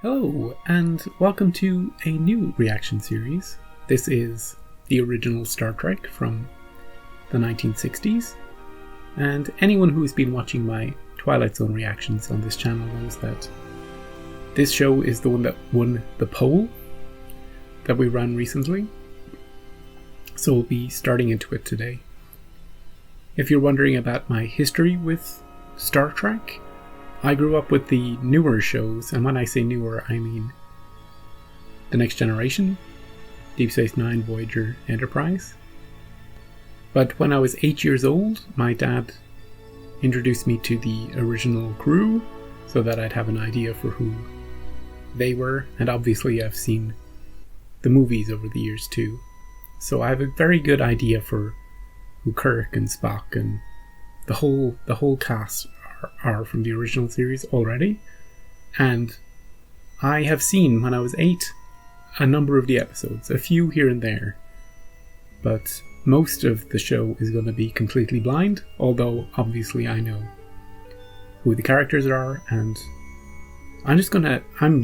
Hello, and welcome to a new reaction series. This is the original Star Trek from the 1960s, and anyone who has been watching my Twilight Zone reactions on this channel knows that this show is the one that won the poll that we ran recently, so we'll be starting into it today. If you're wondering about my history with Star Trek, I grew up with the newer shows, and when I say newer, I mean The Next Generation, Deep Space Nine, Voyager, Enterprise. But when I was 8 years old, my dad introduced me to the original crew so that I'd have an idea for who they were, and obviously I've seen the movies over the years too. So I have a very good idea for who Kirk and Spock and the whole cast are from the original series already, and I have seen, when I was 8, a number of the episodes, a few here and there, but most of the show is going to be completely blind, although obviously I know who the characters are, and I'm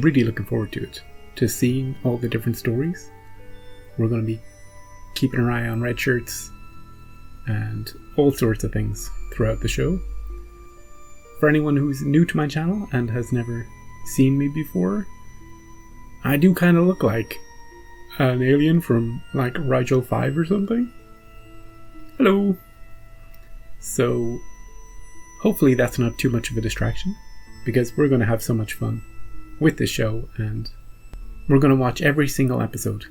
really looking forward to it, to seeing all the different stories. We're going to be keeping an eye on red shirts and all sorts of things throughout the show. For anyone who's new to my channel and has never seen me before, I do kind of look like an alien from like Rigel 5 or something. Hello! So hopefully that's not too much of a distraction, because we're going to have so much fun with this show, and we're going to watch every single episode,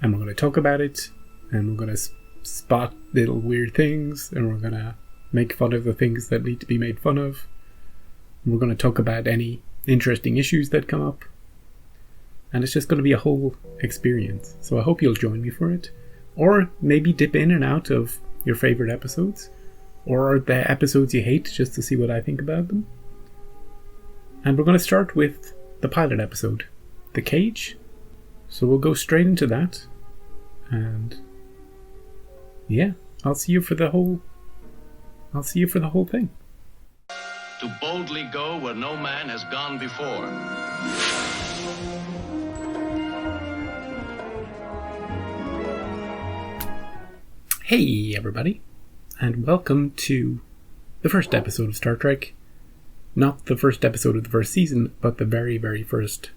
and we're going to talk about it, and we're going to spot little weird things, and we're going to make fun of the things that need to be made fun of. We're going to talk about any interesting issues that come up. And it's just going to be a whole experience. So I hope you'll join me for it. Or maybe dip in and out of your favourite episodes. Or the episodes you hate, just to see what I think about them. And we're going to start with the pilot episode, The Cage. So we'll go straight into that. And yeah, I'll see you for the whole thing. To boldly go where no man has gone before. Hey everybody, and welcome to the first episode of Star Trek. Not the first episode of the first season, but the very, very first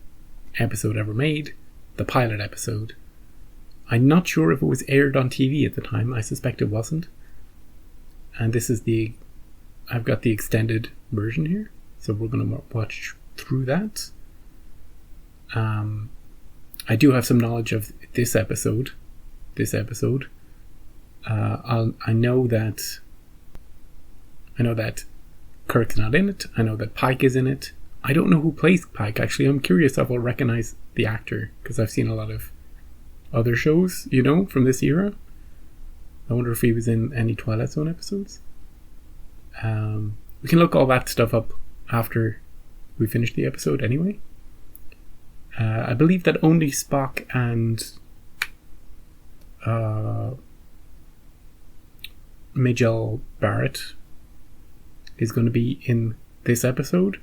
episode ever made, the pilot episode. I'm not sure if it was aired on TV at the time. I suspect it wasn't. And this is I've got the extended version here, so we're going to watch through that. I do have some knowledge of this episode. I know that Kirk's not in it. I know that Pike is in it. I don't know who plays Pike, actually. I'm curious if I'll recognize the actor, because I've seen a lot of other shows, from this era. I wonder if he was in any Twilight Zone episodes. We can look all that stuff up after we finish the episode anyway. I believe that only Spock and Majel Barrett is going to be in this episode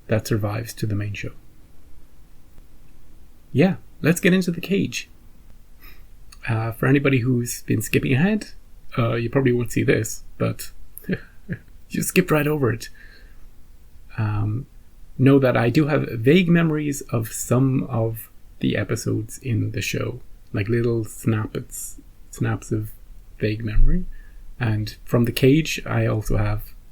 that survives to the main show. Yeah, let's get into The Cage. For anybody who's been skipping ahead, you probably won't see this, but you skipped right over it. Know that I do have vague memories of some of the episodes in the show, like little snaps of vague memory. And from The Cage, I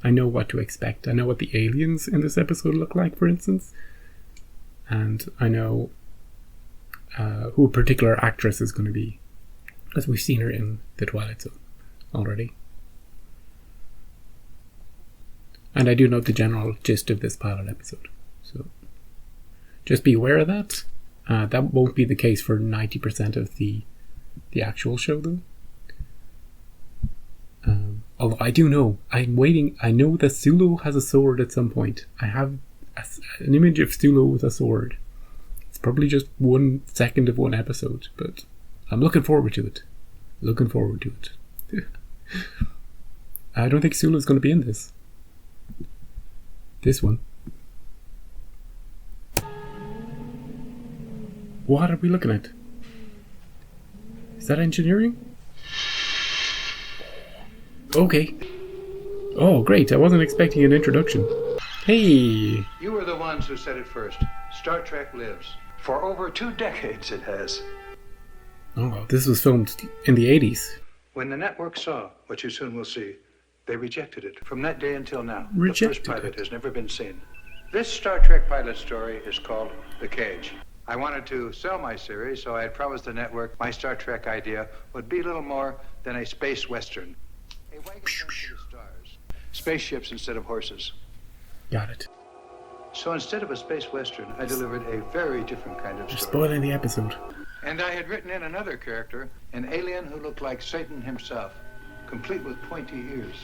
know what to expect. I know what the aliens in this episode look like, for instance. And I know who a particular actress is going to be, because we've seen her in The Twilight Zone already. And I do know the general gist of this pilot episode. So just be aware of that. That won't be the case for 90% of the actual show, though. Although I do know, I'm waiting. I know that Sulu has a sword at some point. I have an image of Sulu with a sword. It's probably just 1 second of one episode, but I'm looking forward to it. I don't think Sulu's going to be in this one. What are we looking at? Is that engineering? Okay. Oh, great. I wasn't expecting an introduction. Hey! You were the ones who said it first. Star Trek lives. For over 2 decades it has. Oh, this was filmed in the 80s. When the network saw what you soon will see, they rejected it. From that day until now, Rejected the first pilot it. has never been seen. This Star Trek pilot story is called The Cage. I wanted to sell my series, so I had promised the network my Star Trek idea would be little more than a space western. A wagon to the stars. Spaceships instead of horses. Got it. So instead of a space western, I delivered a very different kind of You're story. spoiling the episode. And I had written in another character, an alien who looked like Satan himself, complete with pointy ears.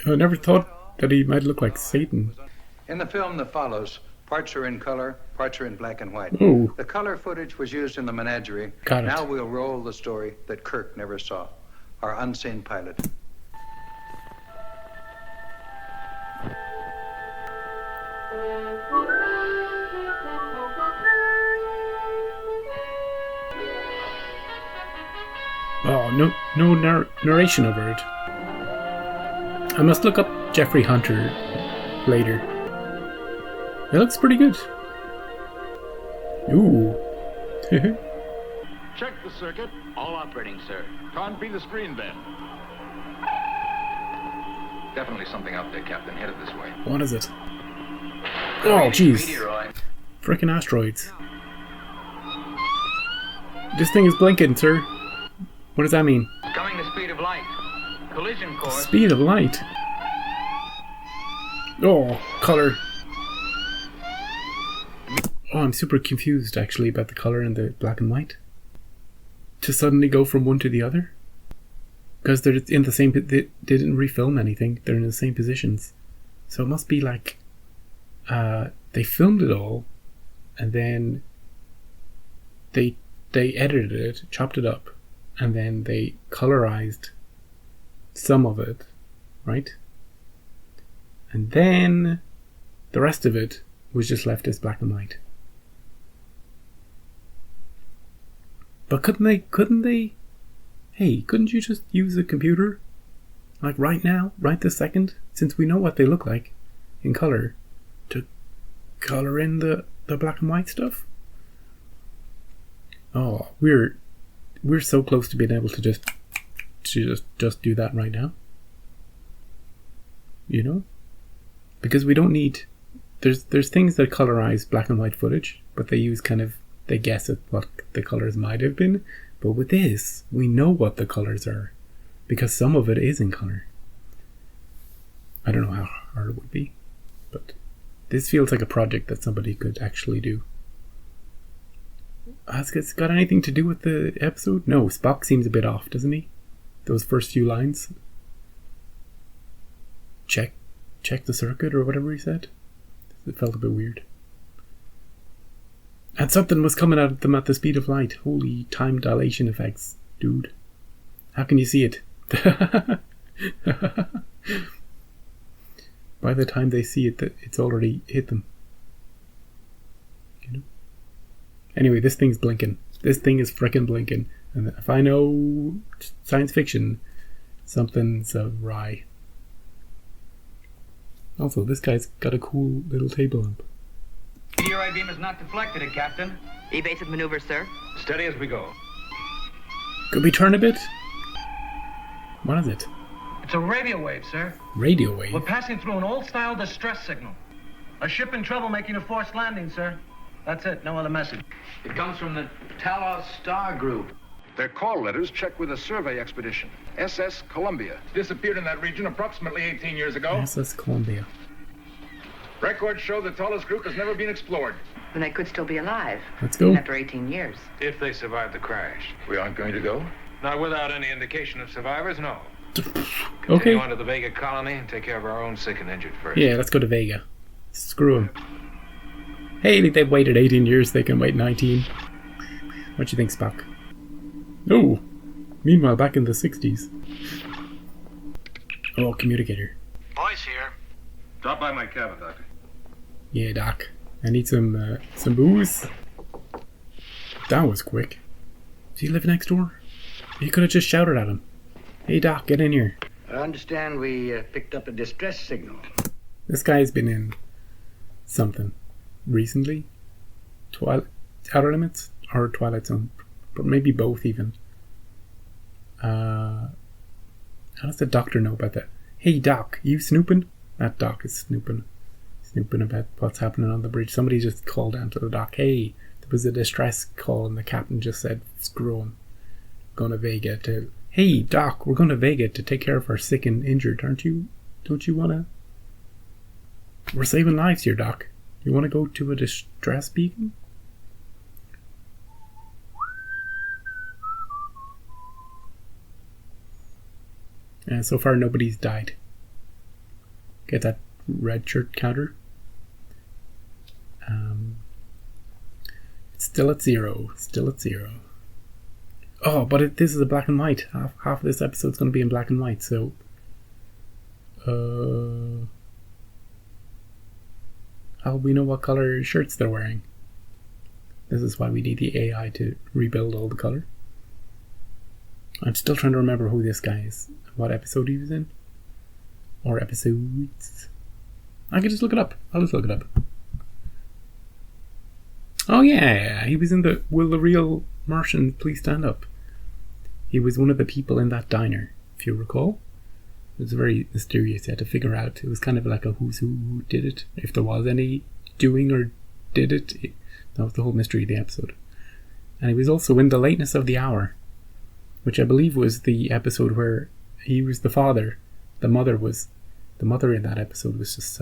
I never thought that he might look like Satan. In the film that follows, parts are in color, parts are in black and white. Oh. The color footage was used in the menagerie. Got it. Now we'll roll the story that Kirk never saw, our unseen pilot. Oh, no narration over it. I must look up Jeffrey Hunter later. It looks pretty good. Ooh. Check the circuit. All operating, sir. Can't be the screen then. Definitely something out there, Captain. Headed this way. What is it? Oh, jeez. Meteoroid. Frickin' asteroids. This thing is blinking, sir. What does that mean? Coming the speed of light. Collision course. Speed of light. Oh, color. Oh, I'm super confused actually about the color and the black and white. To suddenly go from one to the other? Because they're in the same... They didn't refilm anything. They're in the same positions. So it must be like... they filmed it all. And then... They edited it, chopped it up. And then they colorized some of it. Right? And then... the rest of it was just left as black and white. But couldn't they? Hey, couldn't you just use a computer? Like right now, right this second, since we know what they look like in color, to color in the black and white stuff? Oh, we're so close to being able to just do that right now. You know? Because we don't need... There's things that colorize black and white footage, but they use they guess at what the colors might have been. But with this, we know what the colors are, because some of it is in color. I don't know how hard it would be, but this feels like a project that somebody could actually do. Has it got anything to do with the episode? No, Spock seems a bit off, doesn't he? Those first few lines. Check the circuit or whatever he said. It felt a bit weird. And something was coming at them at the speed of light. Holy time dilation effects, dude. How can you see it? By the time they see it, it's already hit them. You know? Anyway, this thing's blinking. This thing is frickin' blinking. And if I know science fiction, something's awry. Also, this guy's got a cool little table lamp. Meteoroid beam is not deflected, Captain. Evasive maneuver, sir. Steady as we go. Could we turn a bit? What is it? It's a radio wave, sir. Radio wave? We're passing through an old-style distress signal. A ship in trouble making a forced landing, sir. That's it. No other message. It comes from the Talos Star Group. Their call letters checked with a survey expedition. SS Columbia. Disappeared in that region approximately 18 years ago. SS Columbia. Records show the Talos Group has never been explored. Then they could still be alive. Let's go. Even after 18 years. If they survive the crash. We aren't going to go? Not without any indication of survivors, no. Okay. Continue on to the Vega colony and take care of our own sick and injured first. Yeah, let's go to Vega. Screw them. Hey, they've waited 18 years, they can wait 19. What do you think, Spock? Oh! Meanwhile, back in the 60s. Oh, communicator. Boys here. Drop by my cabin, Doctor. Yeah, Doc. I need some booze. That was quick. Does he live next door? You could have just shouted at him. Hey, Doc, get in here. I understand we picked up a distress signal. This guy's been in something recently. Outer Limits or Twilight Zone. But maybe both even. How does the doctor know about that? Hey, Doc, you snooping? That Doc is snooping. Snooping about what's happening on the bridge. Somebody just called down to the dock. Hey, there was a distress call and the captain just said, screw him. Going to Vega to... Hey, Doc, we're going to Vega to take care of our sick and injured, aren't you? Don't you want to... We're saving lives here, Doc. You want to go to a distress beacon? And so far, nobody's died. Get that red shirt counter. It's still at 0. Still at 0. Oh, but this is a black and white. Half of this episode's going to be in black and white, so... how will we know what color shirts they're wearing? This is why we need the AI to rebuild all the color. I'm still trying to remember who this guy is. What episode he was in. Or episodes. I can just look it up. I'll just look it up. Oh yeah, he was in the Will the Real Martian Please Stand Up. He was one of the people in that diner, if you recall. It was very mysterious. You had to figure out. It was kind of like a who's who did it. If there was any doing or did it. That was the whole mystery of the episode. And he was also in The Lateness of the Hour, which I believe was the episode where he was the father. The mother in that episode was just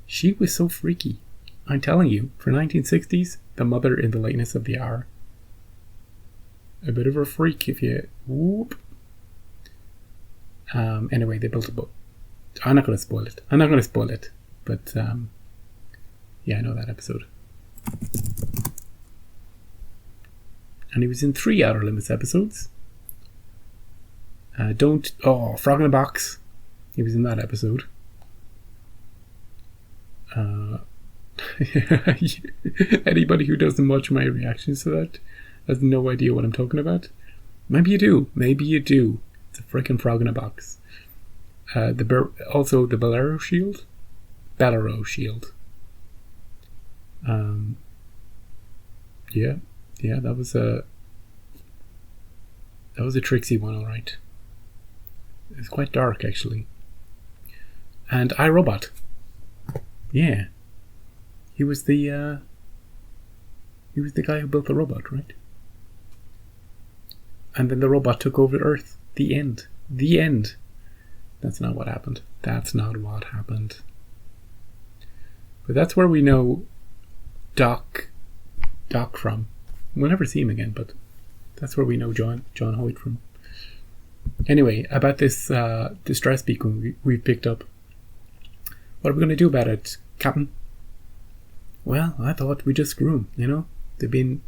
she was so freaky. I'm telling you, for 1960s, the mother in The Lateness of the Hour. A bit of a freak if you... Whoop. Anyway, they built a boat. I'm not going to spoil it. But, yeah, I know that episode. And he was in 3 Outer Limits episodes. Frog in a Box. He was in that episode. Anybody who doesn't watch my reactions to that has no idea what I'm talking about. Maybe you do. It's a freaking frog in a box. Also the Bellaro Shield. Yeah, that was a tricksy one, all right. It's quite dark, actually. And iRobot. Yeah. He was the guy who built the robot, right? And then the robot took over Earth. The end. That's not what happened. But that's where we know Doc from. We'll never see him again, but that's where we know John Hoyt from. Anyway, about this distress beacon we picked up. What are we going to do about it, Captain? Well, I thought we'd just screw them,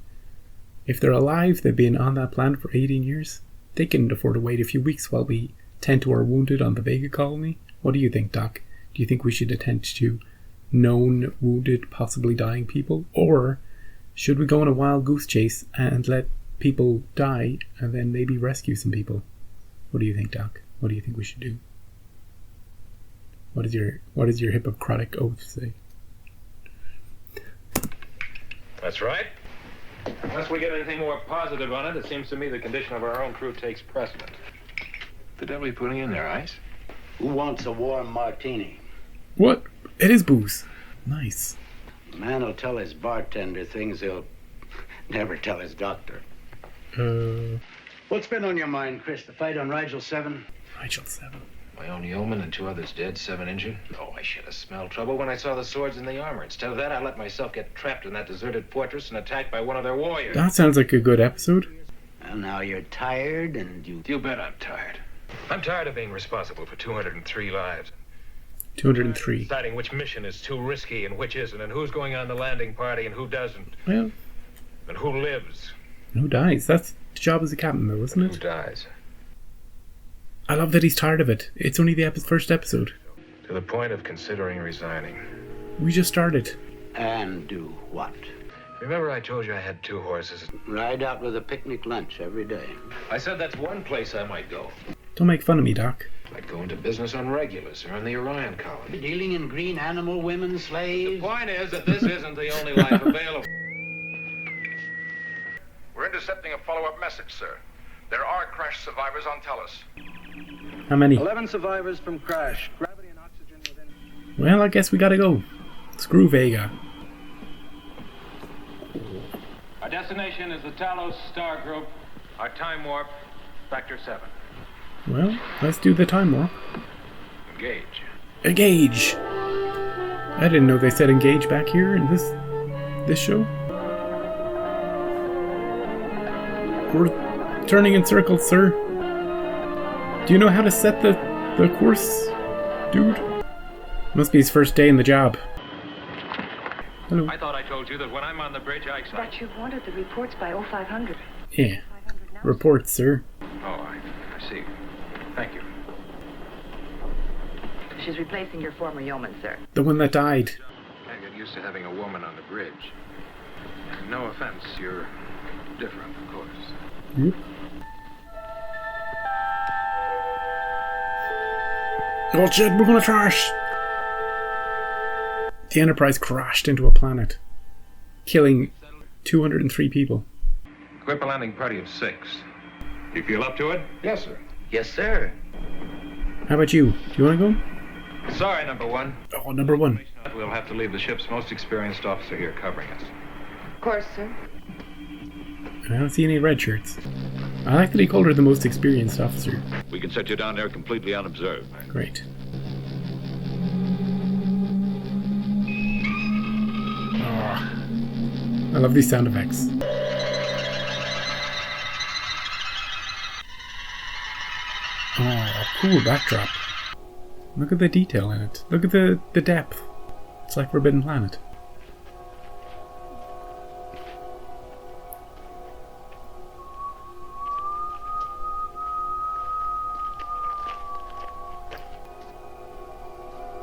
if they're alive, they've been on that planet for 18 years. They can afford to wait a few weeks while we tend to our wounded on the Vega colony. What do you think, Doc? Do you think we should attend to known wounded, possibly dying people? Or should we go on a wild goose chase and let people die and then maybe rescue some people? What do you think, Doc? What do you think we should do? What does your Hippocratic oath say? That's right. Unless we get anything more positive on it, it seems to me the condition of our own crew takes precedent. The devil are you putting in there, Ice? Who wants a warm martini? What? It is booze. Nice. A man will tell his bartender things he'll never tell his doctor. What's been on your mind, Chris? The fight on Rigel 7? Rigel 7. My own yeoman and 2 others dead, 7 injured. Oh, I should have smelled trouble when I saw the swords in the armor. Instead of that, I let myself get trapped in that deserted fortress and attacked by one of their warriors. That sounds like a good episode. And now you're tired and you... You bet I'm tired. I'm tired of being responsible for 203 lives. 203. Deciding which mission is too risky and which isn't, and who's going on the landing party and who doesn't. Well. And who lives. And who dies. That's the job as a captain, though, isn't it? Who dies. I love that he's tired of it. It's only the first episode. To the point of considering resigning. We just started. And do what? Remember I told you I had 2 horses? Ride out with a picnic lunch every day. I said that's one place I might go. Don't make fun of me, Doc. I'd go into business on Regulus or on the Orion colony. Dealing in green animal women, The slaves. point is that this isn't the only life available. We're intercepting a follow-up message, sir. There are crash survivors on Tellus. How many? 11 survivors from crash. Gravity and oxygen within. Well, I guess we gotta go. Screw Vega. Our destination is the Talos star group. Our time warp, factor 7. Well, let's do the time warp. Engage. Engage! I didn't know they said engage back here in this show. We're turning in circles, sir. Do you know how to set the course, dude? Must be his first day in the job. Hello. I thought I told you that when I'm on the bridge, I excite. But you wanted the reports by 0500. Yeah. Reports, sir. Oh, I see. Thank you. She's replacing your former yeoman, sir. The one that died. Can't get used to having a woman on the bridge. No offense, you're different, of course. Yep. Oh shit, we're gonna crash! The Enterprise crashed into a planet, killing 203 people. Equip a landing party of 6. You feel up to it? Yes, sir. Yes, sir. How about you? Do you wanna go? Sorry, number 1. Oh, number 1. We'll have to leave the ship's most experienced officer here covering us. Of course, sir. I don't see any red shirts. I like that he called her the most experienced officer. We can set you down there completely unobserved. Great. Oh, I love these sound effects. Oh, cool backdrop. Look at the detail in it. Look at the depth. It's like Forbidden Planet.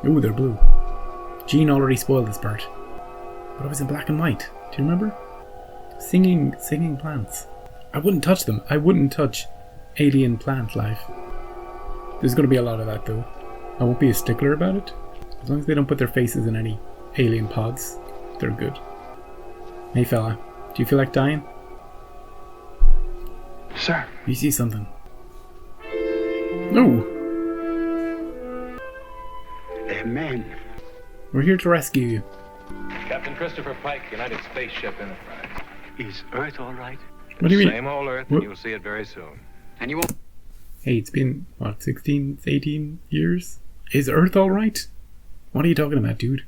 Ooh, they're blue. Gene already spoiled this part. But it was in black and white. Do you remember? Singing plants. I wouldn't touch them. I wouldn't touch alien plant life. There's going to be a lot of that though. I won't be a stickler about it. As long as they don't put their faces in any alien pods, they're good. Hey fella, do you feel like dying? Sir. You see something? No! They're men. We're here to rescue you. Captain Christopher Pike, United Spaceship Enterprise. Is Earth all right? What do you mean? Same old Earth, What? and you'll see it very soon. And you won't. Hey, it's been, what, 16, 18 years? Is Earth alright? What are you talking about, dude?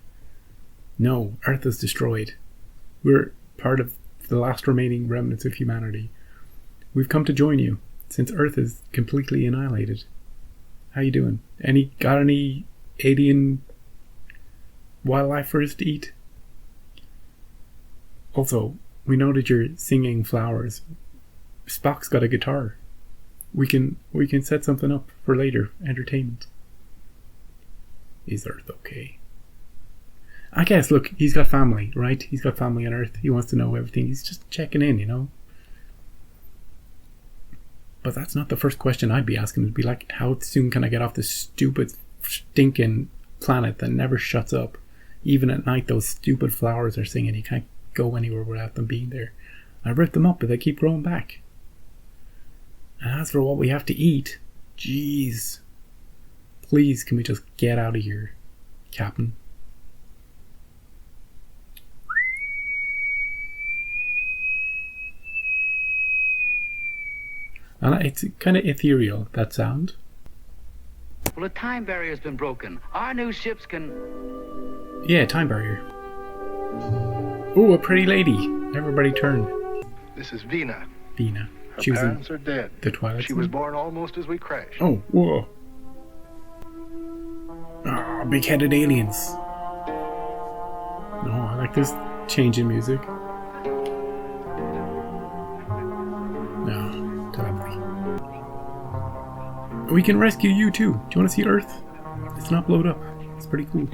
No, Earth is destroyed. We're part of the last remaining remnants of humanity. We've come to join you, since Earth is completely annihilated. How you doing? Got any alien wildlife for us to eat? Also, we know that you're singing flowers. Spock's got a guitar. We can set something up for later entertainment. Is Earth okay? I guess, look, he's got family, right? He's got family on Earth. He wants to know everything. He's just checking in, you know? But that's not the first question I'd be asking. It'd be like, how soon can I get off this stupid, stinking planet that never shuts up? Even at night, those stupid flowers are singing. You can't go anywhere without them being there. I ripped them up, but they keep growing back. And as for what we have to eat, jeez. Please, can we just get out of here, Captain? And it's kind of ethereal, that sound. Well, the time barrier's been broken. Our new ships can... Yeah, time barrier. Ooh, a pretty lady. Everybody turn. This is Vina. Vina. Her She was in parents are dead. the Twilight She was Zone? born almost as we crashed. Oh, whoa. Ah, big-headed aliens. No, I like this change in music. No, totally. We can rescue you too. Do you want to see Earth? It's not blowed up. It's pretty cool.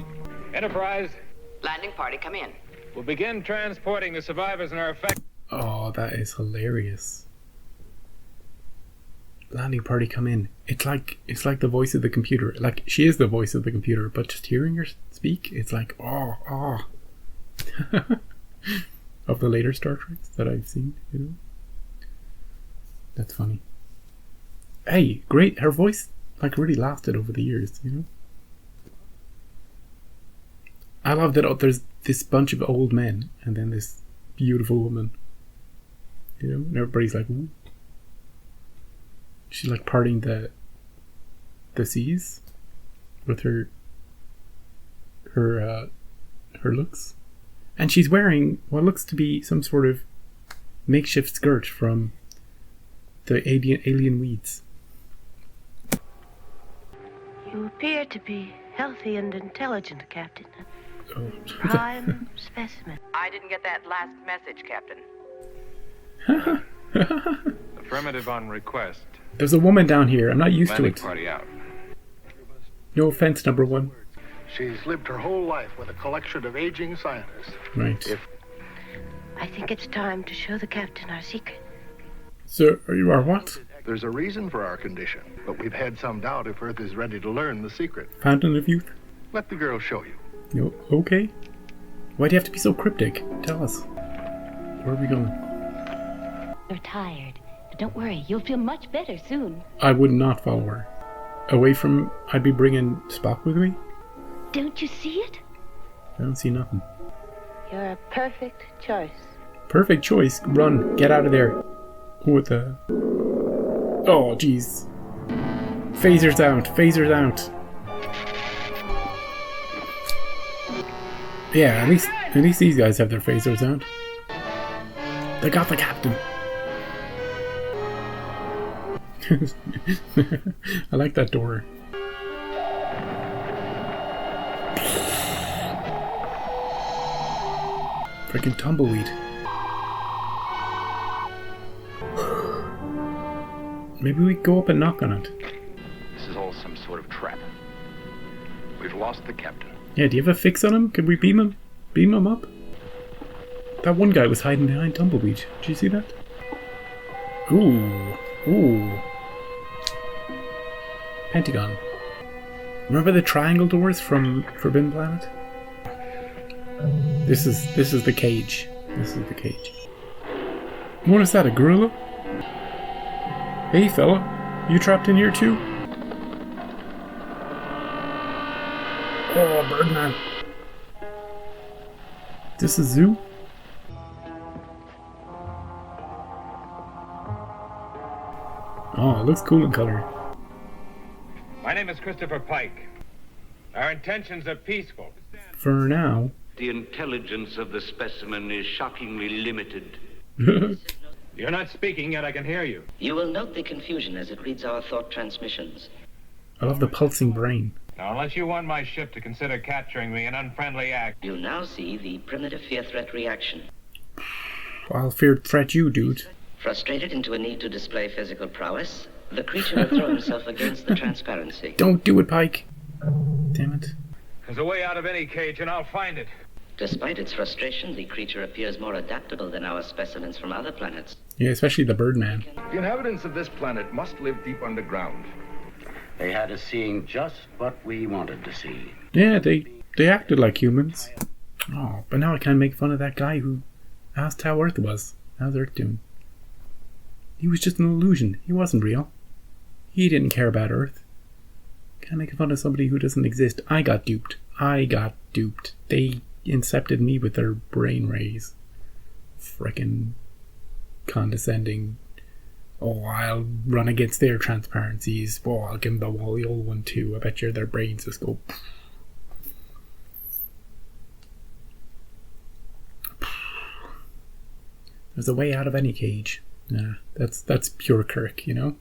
Enterprise, Landing party, come in. We'll begin transporting the survivors in our effect. Oh, that is hilarious. Landing party come in. It's like the voice of the computer. Like, she is the voice of the computer, but just hearing her speak, it's like, oh. Of the later Star Treks that I've seen, you know? That's funny. Hey, great. Her voice, like, really lasted over the years, you know? I love that there's this bunch of old men and then this beautiful woman. You know? And everybody's like, ooh. She's like parting the seas with her looks. And she's wearing what looks to be some sort of makeshift skirt from the alien weeds. You appear to be healthy and intelligent, Captain. Oh. Prime specimen. I didn't get that last message, Captain. Affirmative on request. There's a woman down here. I'm not used to it. Party out. No offense, number one. She's lived her whole life with a collection of aging scientists. Right. I think it's time to show the captain our secret. So, you are what? There's a reason for our condition, but we've had some doubt if Earth is ready to learn the secret. Fountain of Youth? Let the girl show you. No, okay. Why do you have to be so cryptic? Tell us. Where are we going? You're tired, but don't worry, you'll feel much better soon. I would not follow her. Away from... I'd be bringing Spock with me? Don't you see it? I don't see nothing. You're a perfect choice. Perfect choice. Run. Get out of there. What the... Oh, jeez. Phasers out. Phasers out. Yeah, at least these guys have their phasers out. They got the captain. I like that door. Freaking tumbleweed. Maybe we go up and knock on it. This is all some sort of trap. We've lost the captain. Yeah, do you have a fix on him? Could we beam him? Beam him up? That one guy was hiding behind tumbleweed. Did you see that? Ooh. Ooh. Pentagon. Remember the triangle doors from Forbidden Planet? This is the cage. This is the cage. What is that, a gorilla? Hey fella, you trapped in here too? Oh, Birdman. This is zoo? Oh, it looks cool in color. My name is Christopher Pike. Our intentions are peaceful. For now. The intelligence of the specimen is shockingly limited. You're not speaking, yet I can hear you. You will note the confusion as it reads our thought transmissions. I love the pulsing brain. Now, unless you want my ship to consider capturing me an unfriendly act. You now see the primitive fear-threat reaction. I'll fear threat you, dude. Frustrated into a need to display physical prowess, the creature will throw himself against the transparency. Don't do it, Pike. Damn it. There's a way out of any cage, and I'll find it. Despite its frustration, the creature appears more adaptable than our specimens from other planets. Yeah, especially the Birdman. The inhabitants of this planet must live deep underground. They had us seeing just what we wanted to see. Yeah, they acted like humans. Oh, but now I can't make fun of that guy who asked how Earth was. How's Earth doing? He was just an illusion. He wasn't real. He didn't care about Earth. Can't make fun of somebody who doesn't exist. I got duped. They incepted me with their brain rays. Frickin' condescending. Oh, I'll run against their transparencies. Oh, I'll give them the old one too. I bet you their brains just go... There's a way out of any cage. Nah, that's pure Kirk, you know?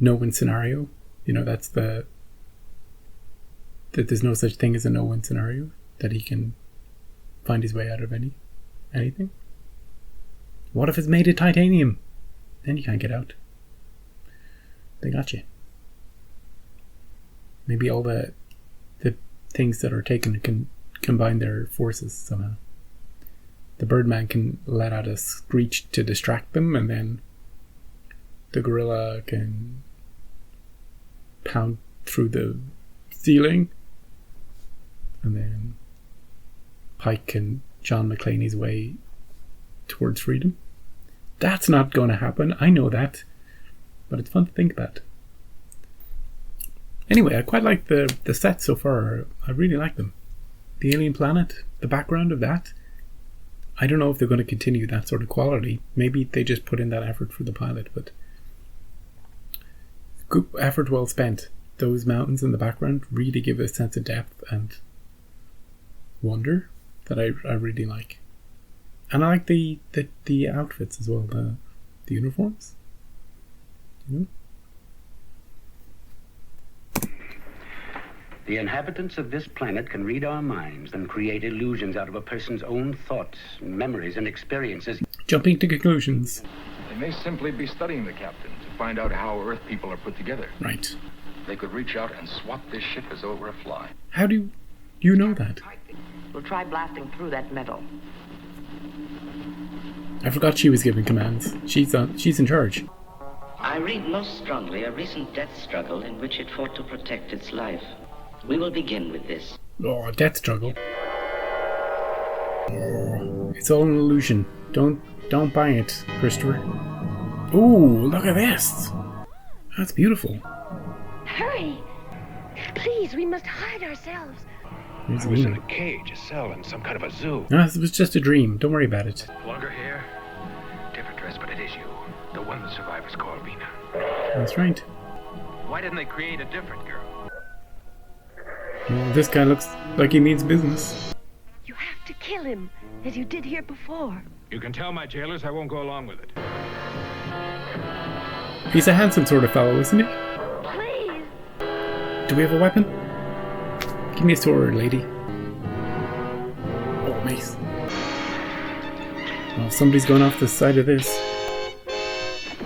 No-win scenario. You know, that's that there's no such thing as a no-win scenario. That he can find his way out of anything. What if it's made of titanium? Then you can't get out. They got you. Maybe all the things that are taken combine their forces somehow. The Birdman can let out a screech to distract them, and then the gorilla can pound through the ceiling, and then Pike can John McClane his way towards freedom. That's not going to happen, I know that, but it's fun to think about. Anyway, I quite like the sets so far. I really like them. The alien planet, the background of that. I don't know if they're going to continue that sort of quality. Maybe they just put in that effort for the pilot, but good effort well spent. Those mountains in the background really give a sense of depth and wonder that I really like. And I like the outfits as well, the uniforms. You know? The inhabitants of this planet can read our minds and create illusions out of a person's own thoughts, memories, and experiences. Jumping to conclusions. They may simply be studying the captain to find out how Earth people are put together. Right. They could reach out and swat this ship as though it were a fly. How do you know that? We'll try blasting through that metal. I forgot she was giving commands. She's in charge. I read most strongly a recent death struggle in which it fought to protect its life. We will begin with this. Oh, a death struggle. Oh, it's all an illusion. Don't buy it, Christopher. Ooh, look at this. That's beautiful. Hurry! Please, we must hide ourselves. I was in a cage, a cell, in some kind of a zoo. No, it was just a dream. Don't worry about it. Longer hair, different dress, but it is you. The one the survivors call Vina. That's right. Why didn't they create a different girl? Well, this guy looks like he means business. You have to kill him, as you did here before. You can tell my jailers I won't go along with it. He's a handsome sort of fellow, isn't he? Please! Do we have a weapon? Give me a sword, lady. Oh, mace. Oh, somebody's going off the side of this.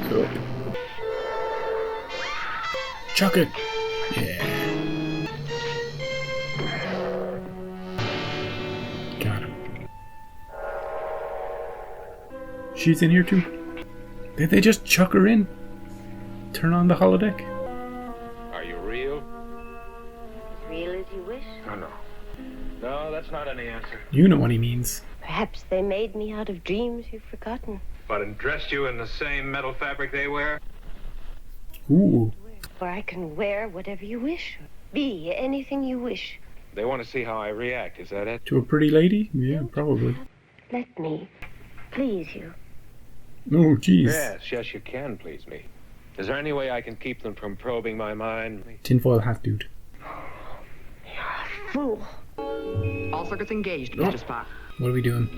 Oh. Chuck it! Yeah. Got him. She's in here too. Did they just chuck her in? Turn on the holodeck? Are you real? As real as you wish. Oh, no. No, that's not any answer. You know what he means. Perhaps they made me out of dreams you've forgotten. But dressed you in the same metal fabric they wear? Ooh. For I can wear whatever you wish. Be anything you wish. They want to see how I react, is that it? To a pretty lady? Yeah, probably. Let me please you. Oh, jeez. Yes, you can please me. Is there any way I can keep them from probing my mind? Tinfoil hat dude. Fool. All circuits engaged, Mr. Spock. What are we doing?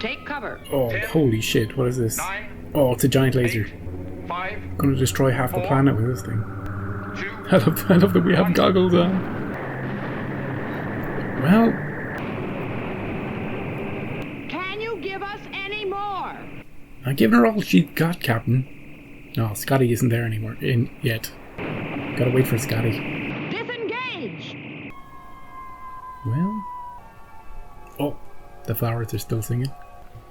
Take cover. Oh, 10, holy shit, what is this? 9, oh, it's a giant laser. 8, 5, Gonna destroy half 4, the planet with this thing. 2, I love that we have goggles on. Well, Can you give us any more? I've given her all she got, Captain. No, Scotty isn't there anymore yet. Gotta wait for Scotty. Disengage! Well. Oh, the flowers are still singing.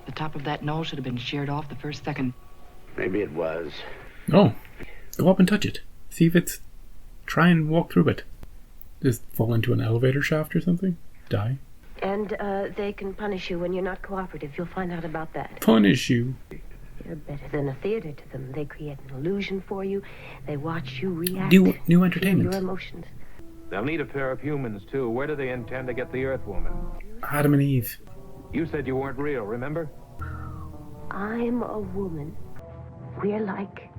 The top of that knoll should have been sheared off the first second. Maybe it was. Oh, go up and touch it. See if it's... Try and walk through it. Just fall into an elevator shaft or something? Die? And they can punish you when you're not cooperative. You'll find out about that. Punish you? You're better than a theater to them. They create an illusion for you. They watch you react. New entertainment. To your emotions. They'll need a pair of humans, too. Where do they intend to get the Earth Woman? Adam and Eve. You said you weren't real, remember? I'm a woman. We're like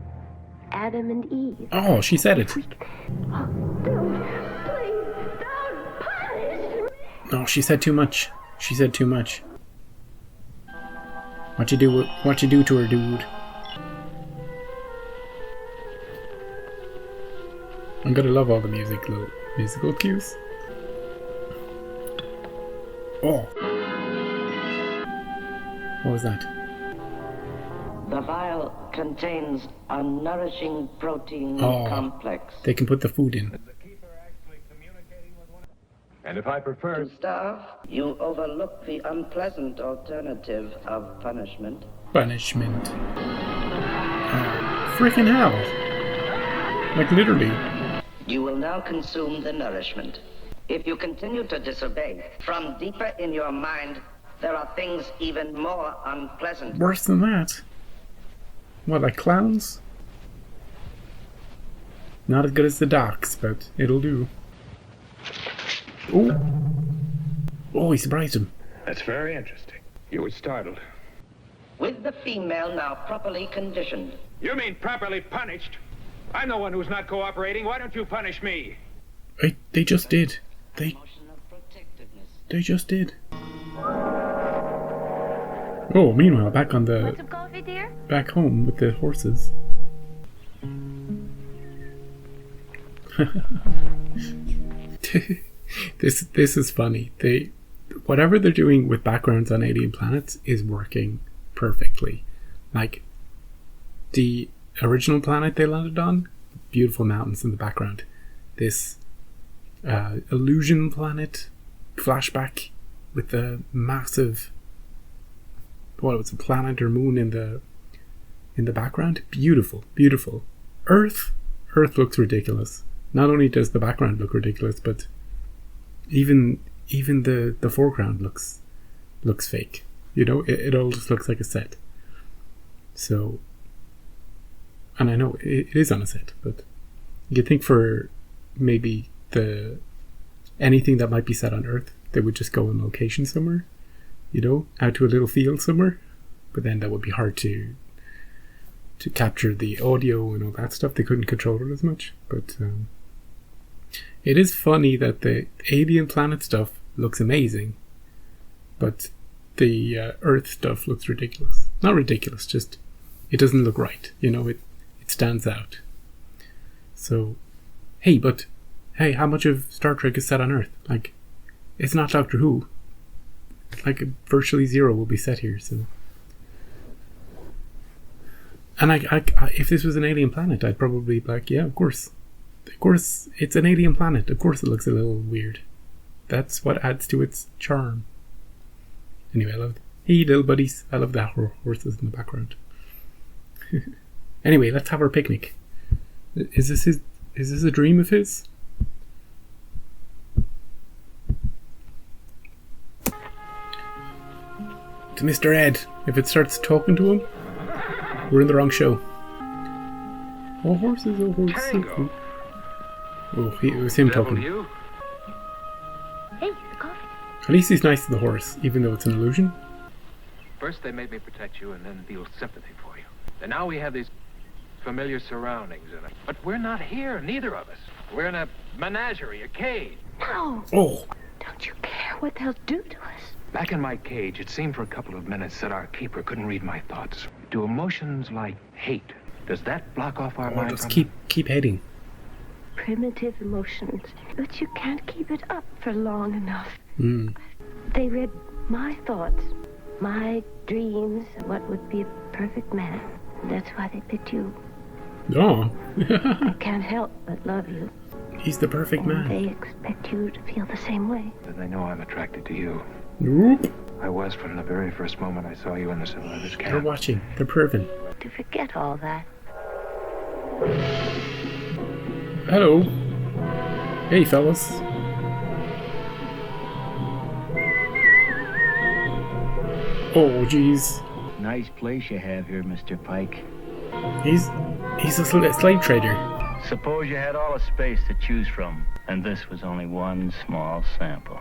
Adam and Eve. Oh, she said it. Please don't punish me. No, she said too much. She said too much. What you do to her, dude? I'm gonna love all the musical cues. Oh. What was that? The vial contains a nourishing protein complex. They can put the food in. And if I prefer... To starve, you overlook the unpleasant alternative of punishment. Punishment. Freaking hell. Like literally. You will now consume the nourishment. If you continue to disobey, from deeper in your mind, there are things even more unpleasant. Worse than that. What, like clowns? Not as good as the docks, but it'll do. Oh! Oh, he surprised him. That's very interesting. You were startled. With the female now properly conditioned. You mean properly punished? I'm the one who's not cooperating. Why don't you punish me? They just did. They just did. Oh, meanwhile, back on the... Want some coffee, dear? Back home with the horses. This is funny. Whatever they're doing with backgrounds on alien planets is working perfectly. Like the original planet they landed on, beautiful mountains in the background. This illusion planet flashback with the massive, what was a planet or moon in the background. Beautiful, beautiful. Earth looks ridiculous. Not only does the background look ridiculous, but even the foreground looks fake. You know, it all just looks like a set. So, and I know it is on a set, but you'd think for maybe anything that might be set on Earth, they would just go on location somewhere, you know, out to a little field somewhere. But then that would be hard to capture the audio and all that stuff. They couldn't control it as much. But it is funny that the alien planet stuff looks amazing, but the Earth stuff looks ridiculous. Not ridiculous, just it doesn't look right. You know, it stands out. So, hey, how much of Star Trek is set on Earth? Like, it's not Doctor Who. Like, virtually zero will be set here, so... And if this was an alien planet, I'd probably be like, yeah, of course, it's an alien planet. Of course it looks a little weird. That's what adds to its charm. Anyway, hey, little buddies. I love the horses in the background. Anyway, let's have our picnic. Is this a dream of his? To Mr. Ed. If it starts talking to him, we're in the wrong show. Oh, horses, oh, horses. Tango. Oh, it was him talking. Hey, the coffee. At least he's nice to the horse, even though it's an illusion. First they made me protect you and then feel sympathy for you. And now we have these familiar surroundings in it. But we're not here, neither of us. We're in a menagerie, a cage. No. Oh. Don't you care what they'll do to us? Back in my cage, it seemed for a couple of minutes that our keeper couldn't read my thoughts. Do emotions like hate, does that block off our mind? Just keep hating. Primitive emotions, but you can't keep it up for long enough. Mm. They read my thoughts, my dreams, what would be a perfect man. That's why they picked you. Oh. I can't help but love you. He's the perfect man. They expect you to feel the same way. Then they know I'm attracted to you. Nope. I was from the very first moment I saw you in the survivors' camp. They're watching. They're proving. To forget all that. Hello. Hey, fellas. Oh, jeez. Nice place you have here, Mr. Pike. He's a slave trader. Suppose you had all the space to choose from, and this was only one small sample.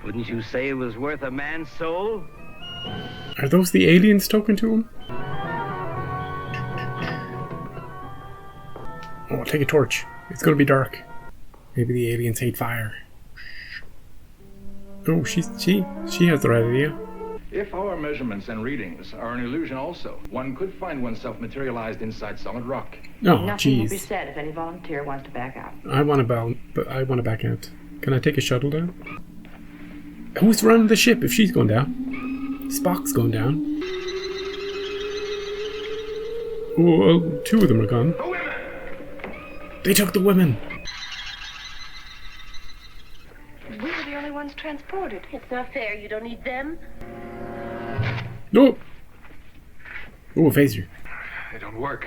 Wouldn't you say it was worth a man's soul? Are those the aliens talking to him? Oh, take a torch. It's gonna be dark. Maybe the aliens hate fire. Oh, she has the right idea. If our measurements and readings are an illusion also, one could find oneself materialized inside solid rock. Oh, Nothing will be jeez. said if any volunteer wants to back out. I want to back out. Can I take a shuttle down? Who's running the ship if she's going down? Spock's going down. Oh, two of them are gone. They took the women. We were the only transported. It's not fair. You don't need them. No. Oh, a phaser. They don't work.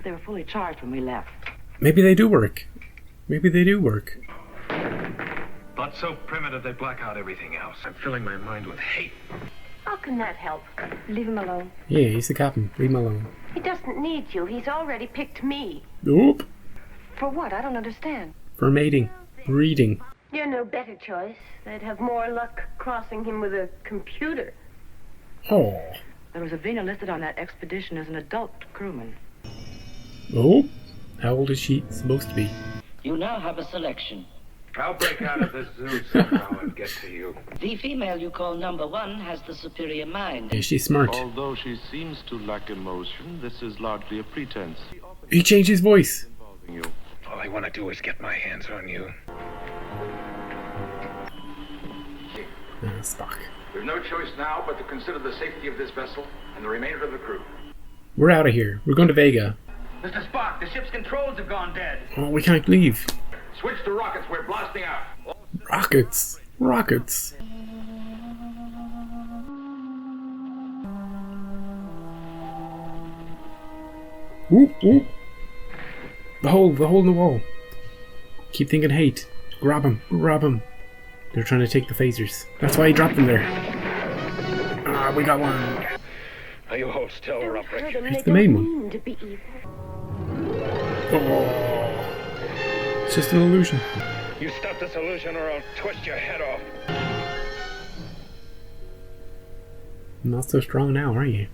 They were fully charged when we left. Maybe they do work. Maybe they do work. But so primitive they black out everything else. I'm filling my mind with hate. How can that help? Leave him alone. Yeah, he's the captain. Leave him alone. He doesn't need you. He's already picked me. Nope. For what? I don't understand. For mating. Breeding. You're no better choice. They'd have more luck crossing him with a computer. Oh. There was a Vina listed on that expedition as an adult crewman. Oh. How old is she supposed to be? You now have a selection. I'll break out of this zoo somehow and get to you. The female you call number one has the superior mind. Yeah, she's smart. Although she seems to lack emotion, this is largely a pretense. He changed his voice. All I want to do is get my hands on you. Spock. There's no choice now but to consider the safety of this vessel and the remainder of the crew. We're out of here. We're going to Vega. Mr. Spock, the ship's controls have gone dead. Oh, we can't leave. Switch to rockets. We're blasting out. Rockets. Rockets. Ooh, ooh. The hole in the wall. Keep thinking hate. Grab him, grab him. They're trying to take the phasers. That's why he dropped them there. Ah, we got one. Now you hold still or I'll break you. It's the main one. To be evil. Oh. It's just an illusion. You stop this illusion or I'll twist your head off. Not so strong now, are you?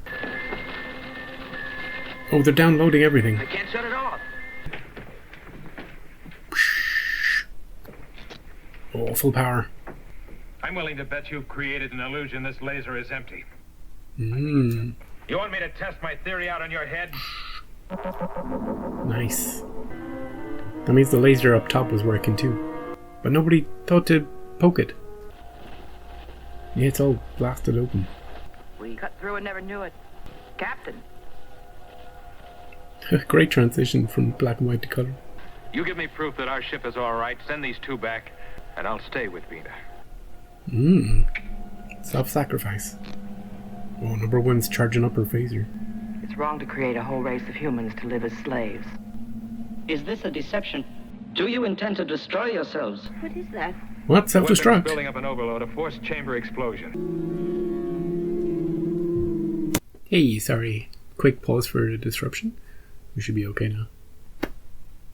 Oh, they're downloading everything. I can't shut it off. Oh, full power. I'm willing to bet you've created an illusion this laser is empty. Mmm. You want me to test my theory out on your head? Nice. That means the laser up top was working too. But nobody thought to poke it. Yeah, it's all blasted open. We cut through and never knew it. Captain. Great transition from black and white to color. You give me proof that our ship is all right. Send these two back, and I'll stay with Vina. Mmm. Self-sacrifice. Oh, number one's charging up her phaser. It's wrong to create a whole race of humans to live as slaves. Is this a deception? Do you intend to destroy yourselves? What is that? What? Self-destruct? Building up an overload, a forced chamber explosion. Hey, sorry. Quick pause for a disruption. We should be okay now.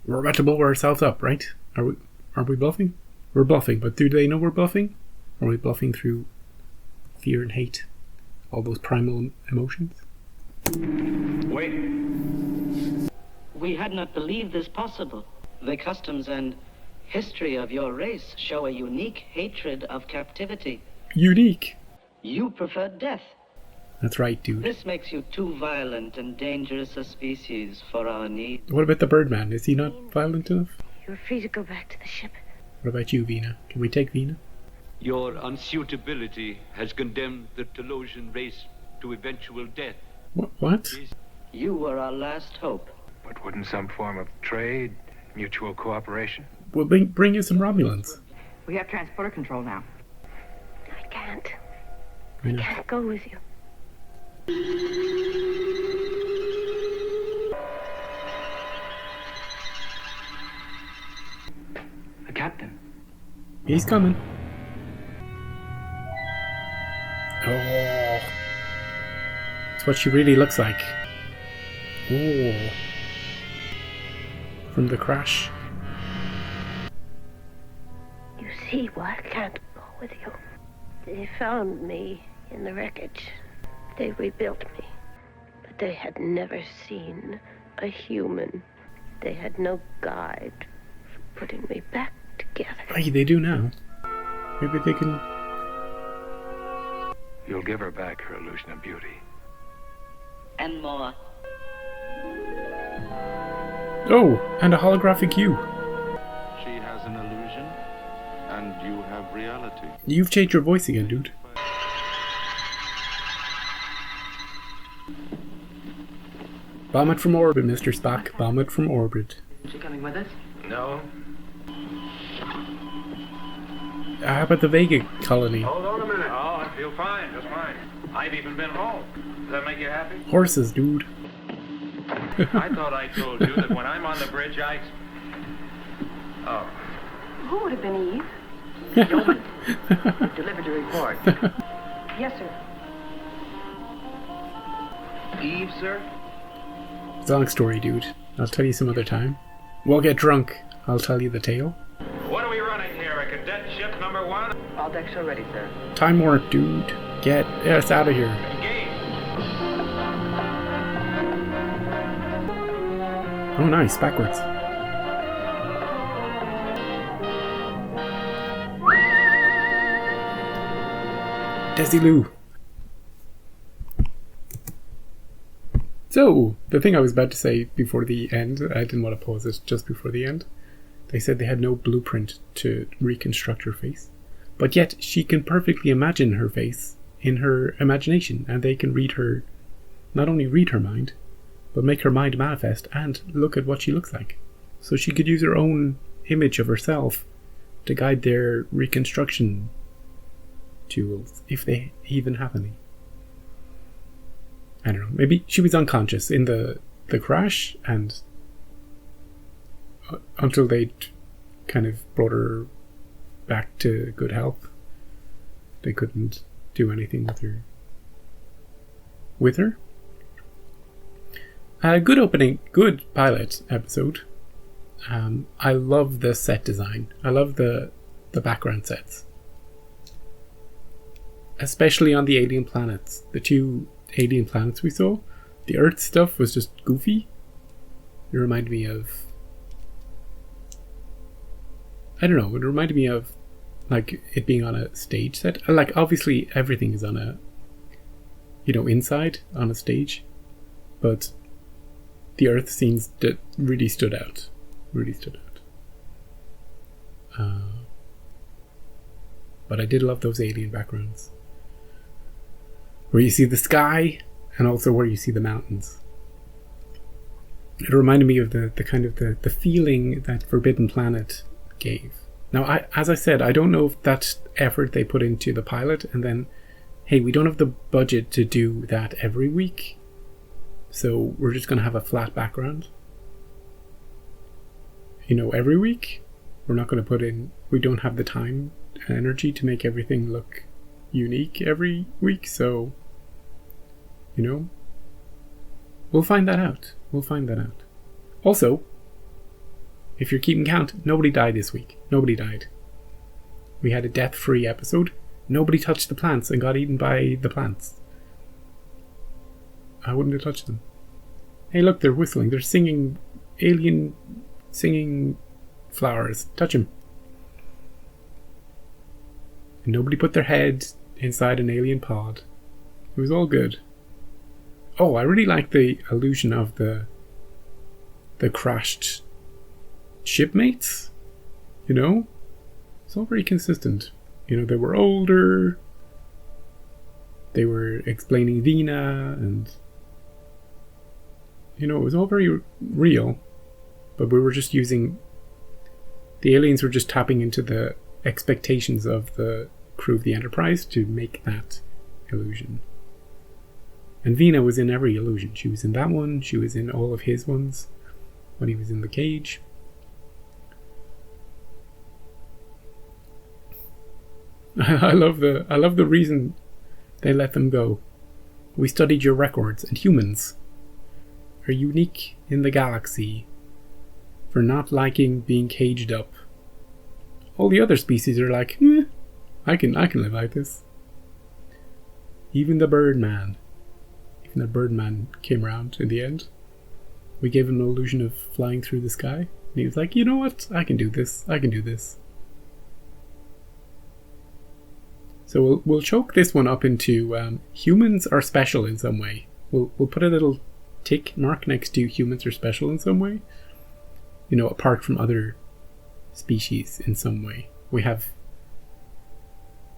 We're about to blow ourselves up, right? Are we bluffing? We're bluffing, but do they know we're bluffing? Are we bluffing through fear and hate? All those primal emotions? Wait. We had not believed this possible. The customs and history of your race show a unique hatred of captivity. Unique? You prefer death. That's right, dude. This makes you too violent and dangerous a species for our needs. What about the Birdman? Is he not violent enough? You're free to go back to the ship. What about you, Vina? Can we take Vina? Your unsuitability has condemned the Telosian race to eventual death. What? You were our last hope. But wouldn't some form of trade, mutual cooperation? We'll bring you some Romulans. We have transporter control now. I can't. I I can't go with you. The captain. He's coming. Oh. That's what she really looks like. Oh. From the crash. You see why I can't go with you. They found me in the wreckage. They rebuilt me. But they had never seen a human. They had no guide for putting me back together. Hey, they do now. Maybe they can... You'll give her back her illusion of beauty. And more. Oh, and a holographic you. She has an illusion, and you have reality. You've changed your voice again, dude. Bomb it from orbit, Mr. Spock. Bomb it from orbit. Is she coming with us? No. How about the Vega colony? Hold on a minute. Oh, I feel fine, just fine. I've even been home. Does that make you happy? Horses, dude. I thought I told you that when I'm on the bridge, I... Oh. Who would have been Eve? Yeoman. Delivered your report. Yes, sir. Eve, sir? It's a long story, dude. I'll tell you some other time. We'll get drunk. I'll tell you the tale. What are we running here? A cadet ship number 1? All deck show ready, sir. Time warp, dude. Get us out of here. Engage. Oh, nice. Backwards. Desilu. So, the thing I was about to say before the end, I didn't want to pause it just before the end. They said they had no blueprint to reconstruct her face. But yet, she can perfectly imagine her face in her imagination, and they can read her, not only read her mind, but make her mind manifest and look at what she looks like. So she could use her own image of herself to guide their reconstruction tools, if they even have any. I don't know, maybe she was unconscious in the crash, and until they kind of brought her back to good health, they couldn't do anything with her. Good opening, good pilot episode. I love the set design. I love the background sets, especially on the alien planets. The 2 alien planets we saw, the Earth stuff was just goofy. It reminded me of, I don't know, it reminded me of like it being on a stage set. Like obviously everything is on a, inside on a stage, but the Earth scenes that really stood out. But I did love those alien backgrounds, where you see the sky and also where you see the mountains. It reminded me of the kind of the feeling that Forbidden Planet gave. Now, as I said, I don't know if that's effort they put into the pilot, and then, hey, we don't have the budget to do that every week, so we're just going to have a flat background. Every week, we're not going to put in, we don't have the time and energy to make everything look unique every week, so, we'll find that out. Also, if you're keeping count, nobody died this week. Nobody died. We had a death-free episode. Nobody touched the plants and got eaten by the plants. I wouldn't have touched them. Hey, look, they're whistling. They're singing, alien singing flowers. Touch them. And nobody put their head inside an alien pod. It was all good. Oh, I really like the illusion of the crashed shipmates. It's all very consistent. They were older. They were explaining Vina, and it was all very real. But we were just using, the aliens were just tapping into the expectations of the crew of the Enterprise to make that illusion. And Vina was in every illusion. She was in that one. She was in all of his ones when he was in the cage. I love the reason they let them go. We studied your records, and humans are unique in the galaxy for not liking being caged up. All the other species are like, I can live like this. Even the Birdman. Even the Birdman came around in the end. We gave him an illusion of flying through the sky, and he was like, you know what? I can do this. So we'll choke this one up into humans are special in some way. We'll put a little tick mark next to humans are special in some way. Apart from other species in some way. We have,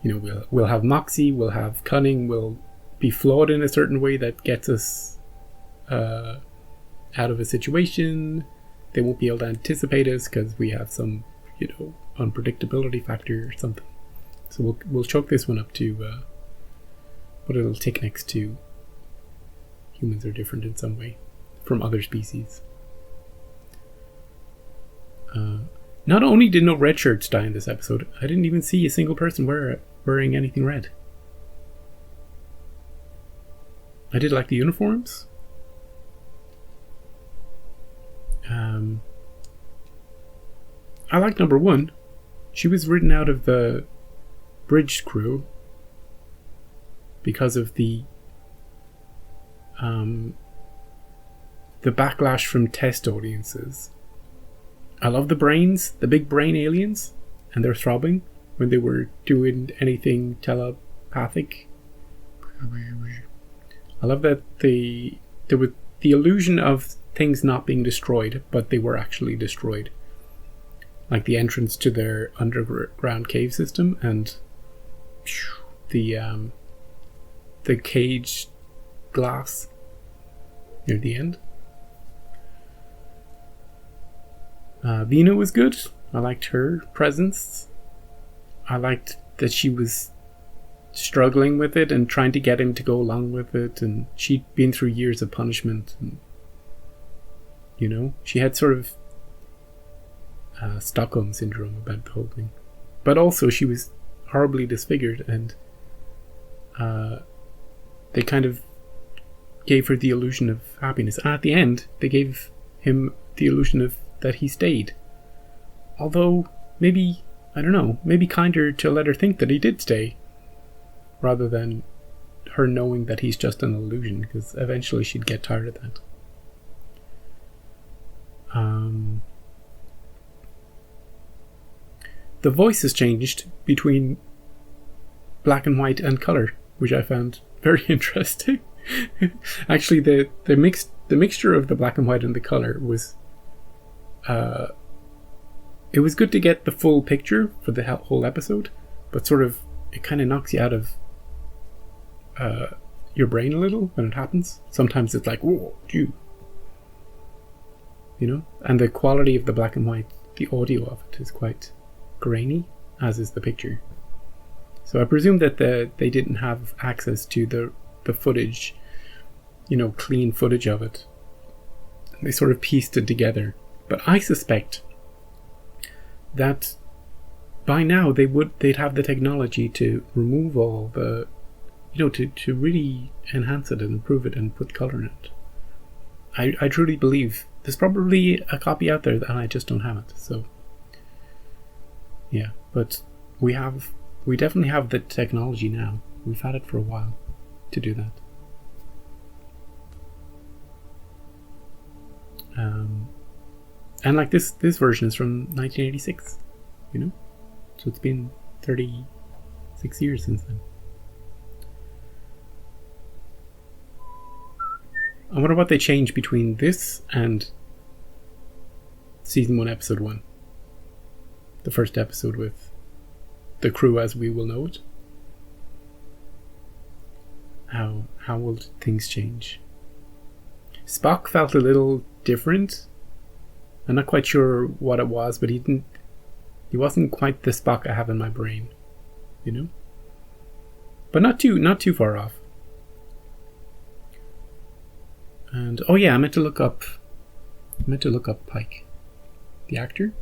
we'll have moxie, we'll have cunning, we'll be flawed in a certain way that gets us out of a situation. They won't be able to anticipate us because we have some, unpredictability factor or something. So we'll chalk this one up to what it'll tick next to humans are different in some way from other species. Not only did no red shirts die in this episode, I didn't even see a single person wearing anything red. I did like the uniforms. I like number 1. She was written out of the bridge crew because of the backlash from test audiences. I love the brains, the big brain aliens, and their throbbing when they were doing anything telepathic. I love that there was the illusion of things not being destroyed, but they were actually destroyed. Like the entrance to their underground cave system and the cage glass near the end. Vina was good. I liked her presence. I liked that she was struggling with it and trying to get him to go along with it, and she'd been through years of punishment, and she had sort of Stockholm syndrome about the whole thing. But also she was horribly disfigured, and they kind of gave her the illusion of happiness. And at the end, they gave him the illusion of that he stayed. Although, maybe, I don't know, maybe kinder to let her think that he did stay, rather than her knowing that he's just an illusion, because eventually she'd get tired of that. The voices changed between black and white and color, which I found very interesting. Actually, the mixture of the black and white and the color was it was good to get the full picture for the whole episode, but sort of it kind of knocks you out of your brain a little when it happens. Sometimes it's like, whoa, you know, and the quality of the black and white, the audio of it is quite grainy, as is the picture. So I presume that they didn't have access to the footage, clean footage of it. They sort of pieced it together. But I suspect that by now they'd have the technology to remove all the, to really enhance it and improve it and put color in it. I truly believe there's probably a copy out there and I just don't have it. So yeah, but we definitely have the technology now. We've had it for a while to do that. And like this version is from 1986, so it's been 36 years since then. I wonder what they changed between this and season 1, episode 1. The first episode with the crew as we will know it. How will things change? Spock felt a little different. I'm not quite sure what it was, but he wasn't quite the Spock I have in my brain, but not too far off. And oh yeah, I meant to look up Pike, the actor.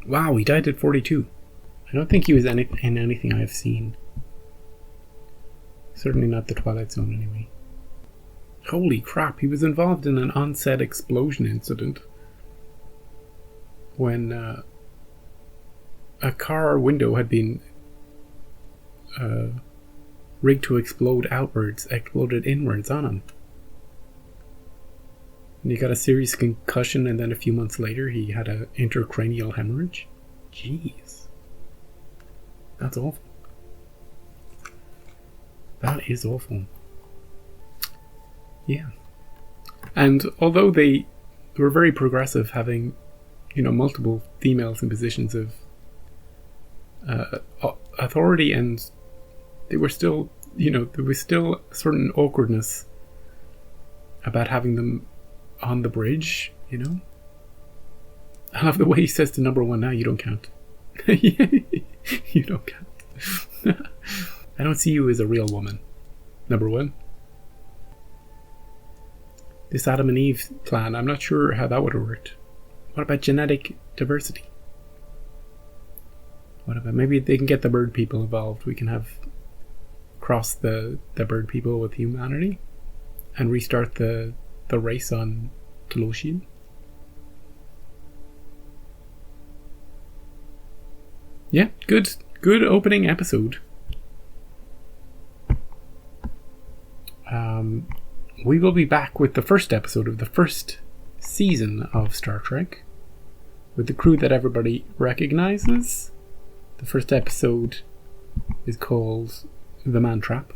Wow, he died at 42. I don't think he was in anything I've seen. Certainly not The Twilight Zone, anyway. Holy crap, he was involved in an on-set explosion incident when a car window had been rigged to exploded inwards on him. And he got a serious concussion, and then a few months later he had an intracranial hemorrhage. Jeez. That's awful. That is awful. Yeah. And although they were very progressive, having, multiple females in positions of authority, and they were still, there was still a certain awkwardness about having them on the bridge, you know. I love the way he says to number one, now you don't count. You don't count. I don't see you as a real woman, number one. This Adam and Eve plan, I'm not sure how that would have worked. What about genetic diversity? What about, maybe they can get the bird people involved. We can have cross the bird people with humanity and restart the race on Teloshian. Yeah, good opening episode. We will be back with the first episode of the first season of Star Trek with the crew that everybody recognizes. The first episode is called The Man Trap.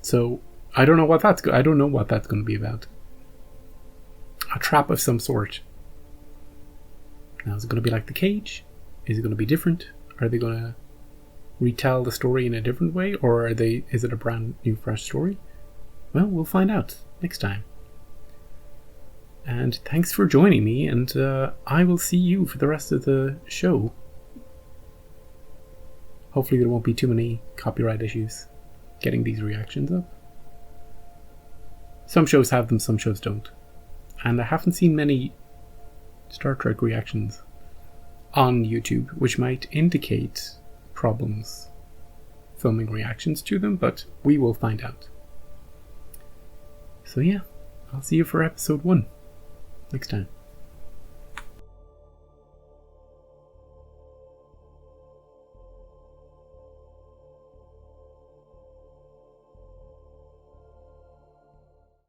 So I don't know what that's going to be about. A trap of some sort. Now, is it going to be like The Cage? Is it going to be different? Are they going to retell the story in a different way, or is it a brand new fresh story? Well, we'll find out next time. And thanks for joining me, and I will see you for the rest of the show. Hopefully there won't be too many copyright issues getting these reactions up. Some shows have them, some shows don't. And I haven't seen many Star Trek reactions on YouTube, which might indicate problems filming reactions to them, but we will find out. So yeah, I'll see you for episode 1 next time.